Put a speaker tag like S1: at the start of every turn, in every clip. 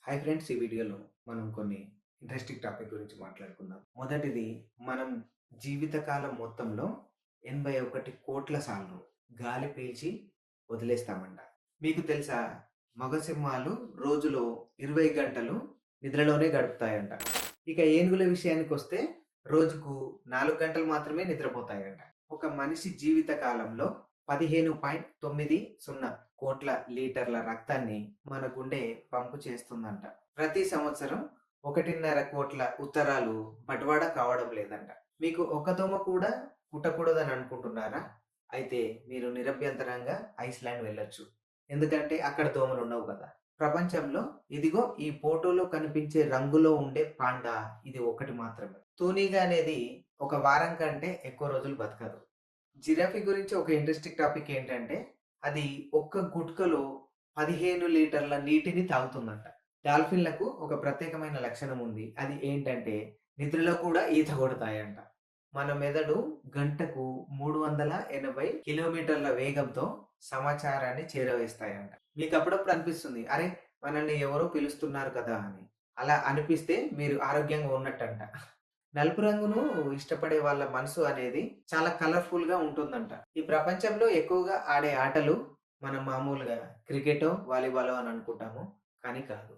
S1: Hi friends, ఈ వీడియోలో మనం కొన్ని ఇంట్రెస్టింగ్ టాపిక్ గురించి మాట్లాడుకుందాం. మొదటిది, మనం జీవితకాలం మొత్తంలో 81 కోట్ల సార్లు గాలి పీల్చి వదిలేస్తామంట. మీకు తెలుసా? మగ సింహాలు రోజులో 20 గంటలు నిద్రలోనే గడుపుతాయంట. ఇక ఏనుగుల విషయానికొస్తే రోజుకు 4 గంటలు మాత్రమే నిద్రపోతాయంట. ఒక మనిషి జీవిత కాలంలో 15.90 కోట్ల లీటర్ల రక్తాన్ని మన గుండె పంపు చేస్తుందంట. ప్రతి సంవత్సరం 1.5 కోట్ల ఉత్తరాలు బట్వాడా కావడం లేదంట. మీకు ఒక్క దోమ కూడా కుట్టకూడదని అనుకుంటున్నారా? అయితే మీరు నిరభ్యంతరంగా ఐస్లాండ్ వెళ్ళొచ్చు. ఎందుకంటే అక్కడ దోమలు ఉండవు కదా. ప్రపంచంలో ఇదిగో ఈ ఫోటోలో కనిపించే రంగులో ఉండే పాండా ఇది ఒకటి మాత్రమే. తూనీగా అనేది ఒక వారం కంటే ఎక్కువ రోజులు బతకదు. జిరాఫీ గురించి ఒక ఇంట్రెస్టింగ్ టాపిక్ ఏంటంటే, అది ఒక్క గుట్కలో 15 లీటర్ల నీటిని తాగుతుందంట. డాల్ఫిన్‌లకు ఒక ప్రత్యేకమైన లక్షణం ఉంది. అది ఏంటంటే, నిద్రలో కూడా ఈత కొడతాయంట. మన మెదడు గంటకు 380 కిలోమీటర్ల వేగంతో సమాచారాన్ని చేరవేస్తాయంట. మీకు అప్పుడప్పుడు అనిపిస్తుంది, అరే! మనల్ని ఎవరో పిలుస్తున్నారు కదా అని. అలా అనిపిస్తే మీరు ఆరోగ్యంగా ఉన్నట్టంట. నలుపు రంగును ఇష్టపడే వాళ్ళ మనసు అనేది చాలా కలర్‌ఫుల్‌గా ఉంటుందంట. ఈ ప్రపంచంలో ఎక్కువగా ఆడే ఆటలు మనం మామూలుగా క్రికెటో, వాలీబాలో అని అనుకుంటాము. కానీ కాదు.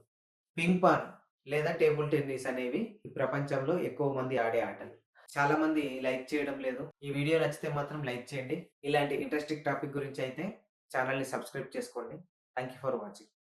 S1: పింగ్ పాంగ్ లేదా టేబుల్ టెన్నిస్ అనేవి ఈ ప్రపంచంలో ఎక్కువ మంది ఆడే ఆటలు. చాలా మంది లైక్ చేయడం లేదు. ఈ వీడియో నచ్చితే మాత్రం లైక్ చేయండి. ఇలాంటి ఇంట్రెస్టింగ్ టాపిక్ గురించి అయితే ఛానెల్‌ని సబ్స్క్రైబ్ చేసుకోండి. Thank you for watching.